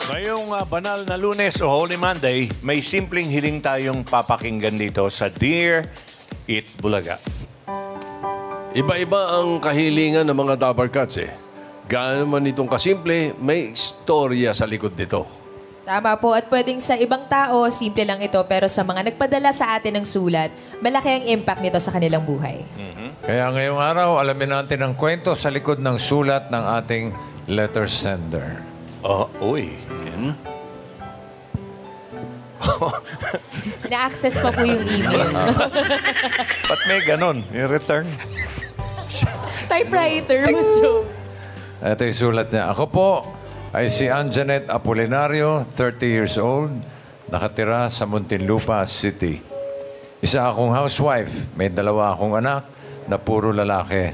Ngayong banal na Lunes o Holy Monday, may simpleng hiling tayong papakinggan dito sa Dear Eat Bulaga. Iba-iba ang kahilingan ng mga Dapper Cats eh. Gaano man itong kasimple, may istorya sa likod nito. Tama po, at pwedeng sa ibang tao, simple lang ito, pero sa mga nagpadala sa atin ng sulat, malaki ang impact nito sa kanilang buhay. Kaya ngayong araw, alamin natin ang kwento sa likod ng sulat ng ating letter sender. Uy. Yan. Na-access pa po yung email. Ba't may ganon? I-return. Typewriter, Mas Joe. Ito yung sulat niya. Ako po ay si Anjanet Apolinario, 30 years old, nakatira sa Muntinlupa City. Isa akong housewife, may dalawa akong anak na puro lalaki.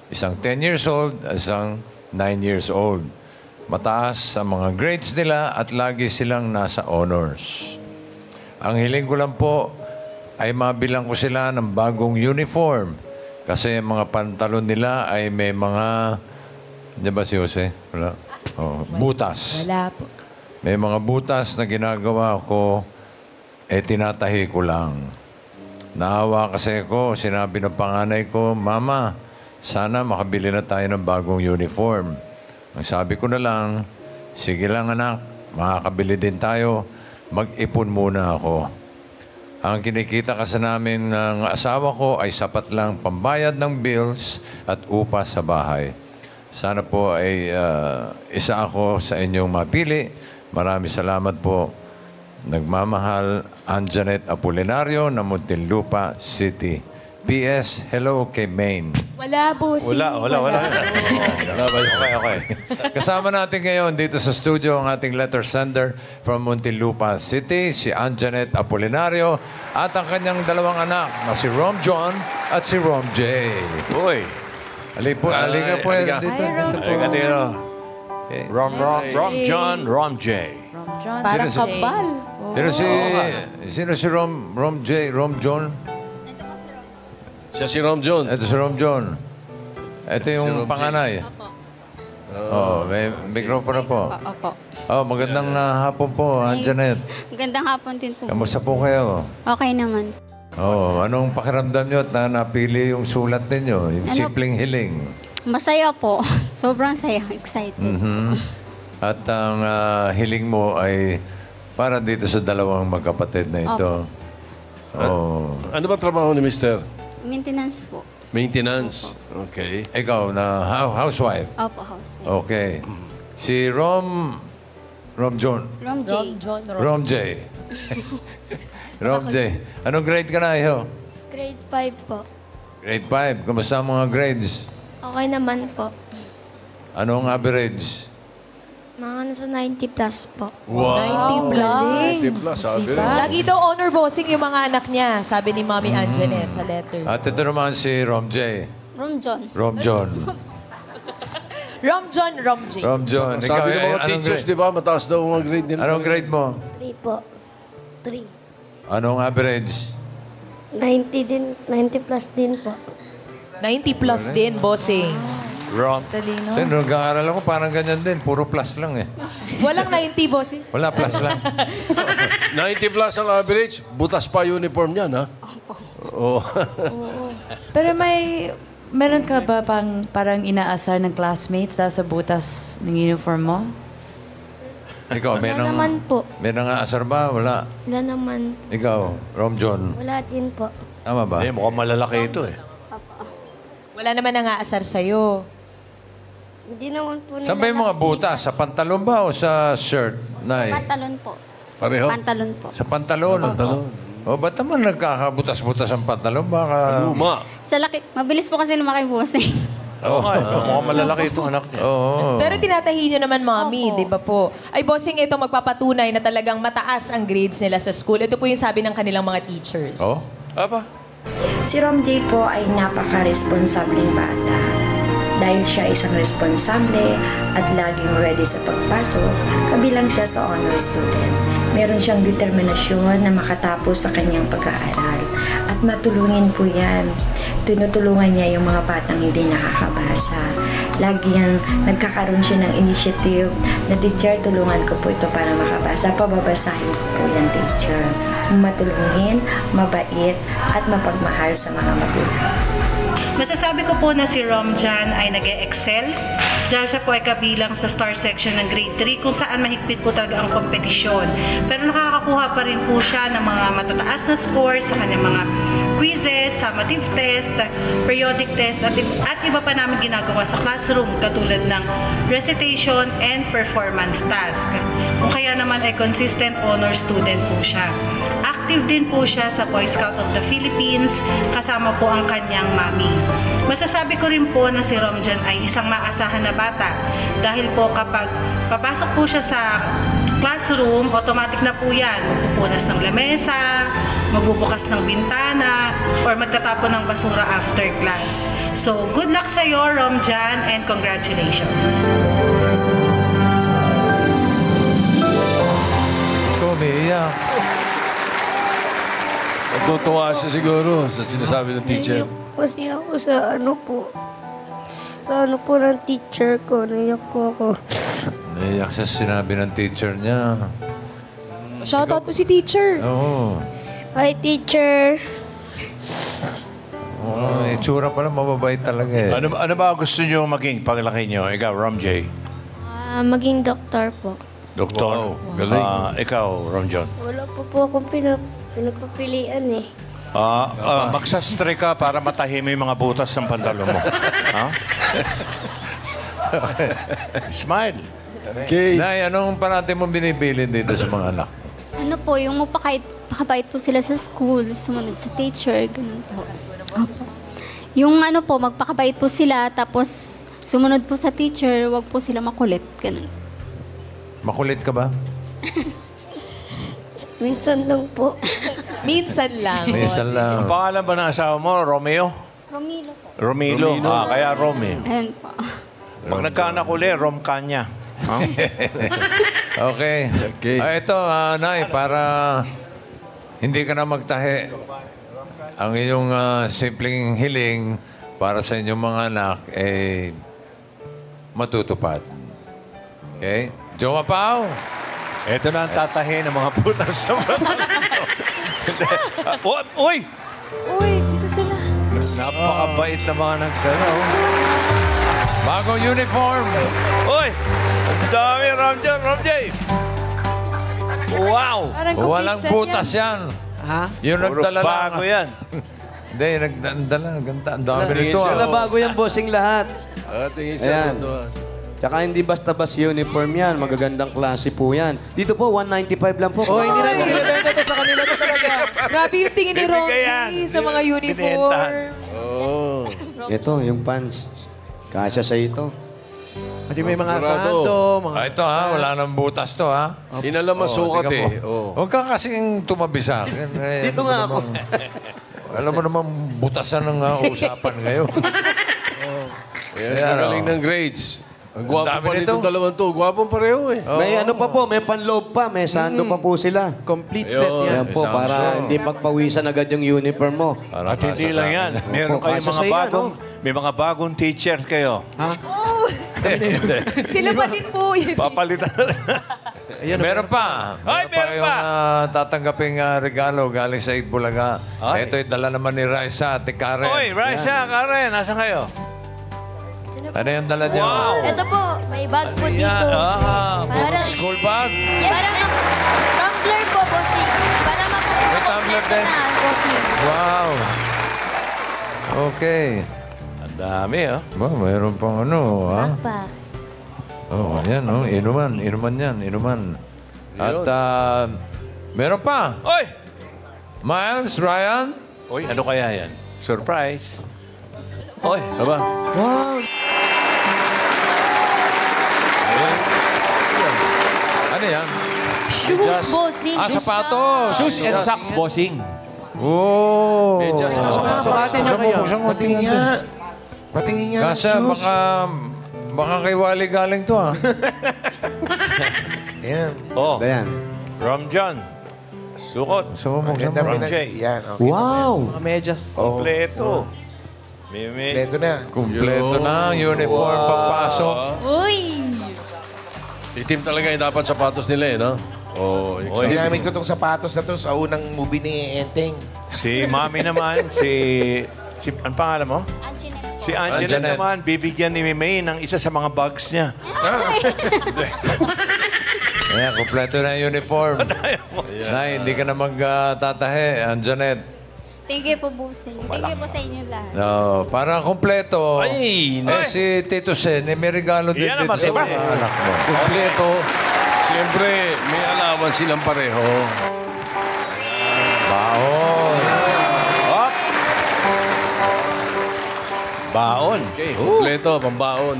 Isang 10 years old, isang 9 years old. Mataas sa mga grades nila at lagi silang nasa honors. Ang hiling ko lang po ay mabilang ko sila ng bagong uniform kasi mga pantalon nila ay may mga... Di ba si Jose? Wala? Oh, butas. Wala po. May mga butas na ginagawa ko, tinatahi ko lang. Naawa kasi ko, sinabi ng panganay ko, Mama, sana makabili na tayo ng bagong uniform. Ang sabi ko na lang, sige lang anak, makakabili din tayo, mag-ipon muna ako. Ang kinikita kasi namin ng asawa ko ay sapat lang pambayad ng bills at upa sa bahay. Sana po ay isa ako sa inyong mapili. Maraming salamat po. Nagmamahal, Anjanet Apolinario ng Muntinlupa City. P.S. Hello kay Maine. Wala po, Wala. Okay. Kasama natin ngayon dito sa studio ang ating letter sender from Muntinlupa City, si Anjanet Apolinario, at ang kanyang dalawang anak na si Rom John at si Rom J. Uy. Halika po halika. dito. Halika dito. Okay. Rom John, Rom J. Parang Sino si- kabal. Sino si Rom J, Rom John? Siya si Rom John. Ito si Rom John. Ito Si Rom yung J. panganay. May mikropono po. Opo. Magandang hapon po, Anjanet. Magandang hapon din po. Kamusta po kayo? Okay naman. Anong pakiramdam nyo at napili yung sulat ninyo? Yung simpleng hiling. Masaya po. Sobrang saya. Excited. At ang hiling mo ay para dito sa dalawang magkapatid na ito. Ano ba trabaho ni Mister? Maintenance po. Maintenance. Okay. Ikaw na housewife. Opo, house. Okay. Si Rom John. Rom J. Rom J. Rom J. Anong grade ka na, iyo? Grade 5 po. Grade 5. Kamusta ang mga grades? Okay naman po. Anong average? Mga nasa 90 plus po. 90 plus. 50 plus, sabi rin. Lagi daw honor bossing yung mga anak niya, sabi ni Mommy Anjanet sa letter. At ito naman si Rom J. Rom John. Rom John. Rom John, Rom J. Rom John. Sabi ng mga teachers, di ba, mataas daw ang mga grade nila. Anong grade mo? 3 po. 3. Anong average? 90 din. 90 plus din po. 90 plus din, bossing. Rom. Talino. Sino, nag-aaral ako, parang ganyan din. Puro plus lang eh. Walang 90, bossing. Wala, plus lang. 90 plus ang average, butas pa uniform niyan, ha? Oo. Pero meron ka ba parang inaasar ng classmates dahil sa butas ng uniform mo? Ikaw, may Wala naman po. may nang-aasar ba? Wala. Wala naman. Ikaw, Rom John. Wala din po. Tama ba? Hindi, mukhang malalaki ito eh. Wala naman nang-aasar sa'yo. Hindi naman po Saan ba yung mga butas? Sa pantalon ba o sa shirt? Nay? Pantalon po. Pareho. Pantalon po. Sa pantalon? Ba't naman nagkakabutas-butas ang pantalon? Baka... Luma. Sa laki. Mabilis po kasi lumaki po kasi. Oo nga, mukhang malalaki itong anak niya. Oo. Pero tinatahi nyo naman, Mommy, di ba po? Ay, bossing, ito magpapatunay na talagang mataas ang grades nila sa school. Ito po yung sabi ng kanilang mga teachers. Oh? Aba? Si Rom J po ay napaka-responsableng bata. Dahil siya isang responsable at laging ready sa pagpasok, kabilang siya sa honor student. Meron siyang determinasyon na makatapos sa kanyang pag-aaral at matulungin po yan. Tinutulungan niya yung mga batang hindi nakakabasa. Lagi nagkakaroon siya ng initiative na, teacher, tulungan ko po ito para makabasa. Pababasahin ko po yan, teacher. Matulungin, mabait, at mapagmahal sa mga magulang. Masasabi ko po na si Romjan ay nag-excel dahil siya po ay kabilang sa star section ng grade 3 kung saan mahigpit po talaga ang kompetisyon. Pero nakakakuha pa rin po siya ng mga matataas na scores sa kanyang mga quizzes, summative test, periodic test, at iba pa namin ginagawa sa classroom katulad ng recitation and performance task. Kung kaya naman ay consistent honor student po siya. Active din po siya sa Boy Scout of the Philippines, kasama po ang kanyang mami. Masasabi ko rin po na si Romjan ay isang maasahan na bata dahil po kapag papasok po siya sa classroom, automatic na po yan. Magpupunas ng lamesa, magbubukas ng bintana, or magtatapon ng basura after class. So, good luck sa iyo, Romjan, and congratulations. Ikaw, umiiyak. Natutuwa siya siguro sa sinasabi ng teacher. Kasi ako sa ng teacher ko. Naiyak po ako. Naiyak sa sinabi ng teacher niya. Shoutout po si teacher. Oo. Hi, teacher. Oh, itsura pala mababait talaga eh. Ano ba gusto niyo maging paglaki niyo? Ikaw, Romjay. Maging doktor po. Doktor. Wow, galing. Ikaw, Romjon. Wala po akong pinagpapilian eh. Magsastre ka para matahimik yung mga butas ng pandalo mo. Ha? Smile. Okay. Nay, anong parati mo binibilin dito sa mga anak? Ano po, yung magpakabait po sila sa school, sumunod sa teacher, ganun po. Yung ano po, magpakabait po sila, tapos sumunod po sa teacher, wag po sila makulit, ganun. Makulit ka ba? Minsan lang po. Minsan lang. Minsan lang. Ang pangalan ba ng asawa mo? Romeo? Romilo po. Romilo. Kaya Romeo. Ayan po. Pag nagkaanak uli, Romkanya. Huh? Okay. Ito, Nay, para hindi ka na magtahi. Ang iyong simpleng hiling para sa inyong mga anak ay matutupad. Okay? Jowa Pao. Ito na ang tatahin ng mga butas sa mga. Uy! Uy, dito sila. Napakabait na mga nagdala. Bagong uniform. Uy! Ang dami, Romjay! Wow! Parang complete Walang set butas yan. Ha? Yung Puro nagdala lang. bago yan. Hindi, nagdala. Ganda. Ang dami nito. Sila bago yan, bossing lahat. Tingin siya Ayan. doon. Tsaka hindi basta-basta uniform yan. Magagandang klase po yan. Dito po, 195 lang po. Oh, hindi na binibenta to sa kanila to talaga. Grabe yung tingin ni Bibigay yan. Rocky sa mga uniform. Oh. Ito, yung pants. Kasya sa ito. Pati may mga Sigurado. santo, mga... Ito wala nang butas to ha. Inalam masukat eh. Huwag ka kasing tumabi sa akin. Dito nga ako. Alam mo naman, butasan ng usapan ngayon. Ayan, ang galing ng grades. Ang gwapo dami pa nito. nitong dalawang to. Gwapong pareho eh. May ano pa po, may panloob pa, may sando pa po sila. Complete set yan. Yan po, Isang para show. hindi magpawisan agad yung uniform mo. Para At hindi lang yan. Meron Opo, kayong kasya mga sa bagong... iyan, May mga bagong teacher kayo. Sila pa din po. Papalitan. Meron pa. Ay, meron pa. Yung tatanggaping regalo galing sa Itbulaga. Ay. Ito'y dala naman ni Raisa at ni Karen. Oy, Raisa, Karen, nasa kayo? Ano yung dala niyo? Wow! Ito po, may bag po dito. Parang, School bag? yes, parang tumbler po, bossing. Para May mapupunta tumbler kompleto din. na, bossing. Wow. Okay. Ang dami, oh. Ba, mayroon pang ano, ha? Backpack. Oh, yan, oh. Inuman. Inuman yan. Inuman. At meron pa. Oy! Miles, Ryan. Oy, ano kaya yan? Surprise. Oy, Aba? Wow! Ano yan? Shoes, bossing. Sapatos. Shoes and socks, bossing. Oh. Medyas na Sukatin na kayo. Buksan mo, tingnan. Patingin nga ng Kasi shoes. baka kay Wally galing to, ha? Ayan. Oh, Ayan. Rom John. Sukot. So, Maganda Rom pinag... J. Yan, okay. Wow! Mga medyas. Kompleto. Mimi. Kompleto na. Kumpleto na ang uniform pagpasok. Uy! Itim talaga yung dapat sapatos nila eh, no? Oh, Ginamit ko tong sapatos na to sa unang movie ni Enteng. Si Mami naman, ano pangalan mo? Si Angela Anjanette. naman, bibigyan ni Mimi ng isa sa mga bags niya. Ayan, kumpleto na yung uniform. Nay, hindi ka na magtatahe, Anjanette. Thank you po, Busing. Thank you po sa inyo lahat. No, para kumpleto. Ay, si Tito Sen, may regalo din Yan dito naman, sa diba? mga anak mo. Kompleto. Siyempre, may alawan silang pareho. Baon. Hop! Baon. Okay, kompleto, pambaon.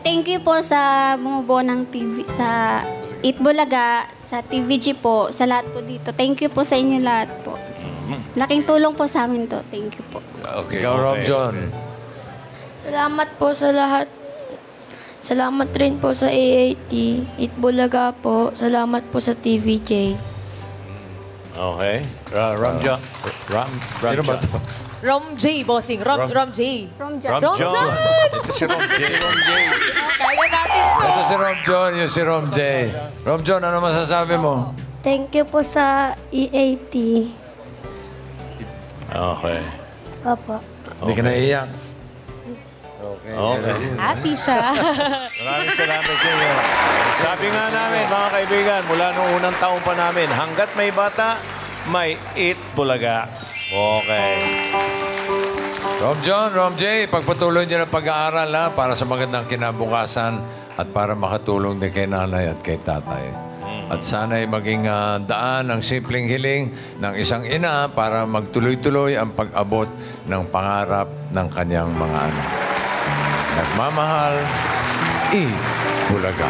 Thank you po sa bumubuo ng TV, sa Itbulaga, sa TVG po, sa lahat po dito. Thank you po sa inyo lahat po. Laking tulong po sa amin to. Thank you po. Okay. Ikaw, Rob John. Salamat po sa lahat. Salamat rin po sa AAT, Itbulaga po. Salamat po sa TVJ. Okay. Rom John. Sino ba ito? Rom J, bossing. Rom J. From John. Rom John! Ito si Rom J. Kaya natin to. Ito si Rom John, yung si Rom J. Rom John, ano masasabi mo? Thank you po sa EAT. Okay. Opo. Hindi ka naiiyak. Okay. Happy siya. Maraming salamat sa inyo. Sabi nga namin, mga kaibigan, mula nung unang taon pa namin, hanggat may bata, may Itbulaga. Okay. Rom J, pagpatuloy niyo ng pag-aaral ha, para sa magandang kinabukasan at para makatulong din kay nanay at kay tatay. At sana'y maging daan ang simpleng hiling ng isang ina para magtuloy-tuloy ang pag-abot ng pangarap ng kanyang mga anak. Nagmamahal, Itbulaga.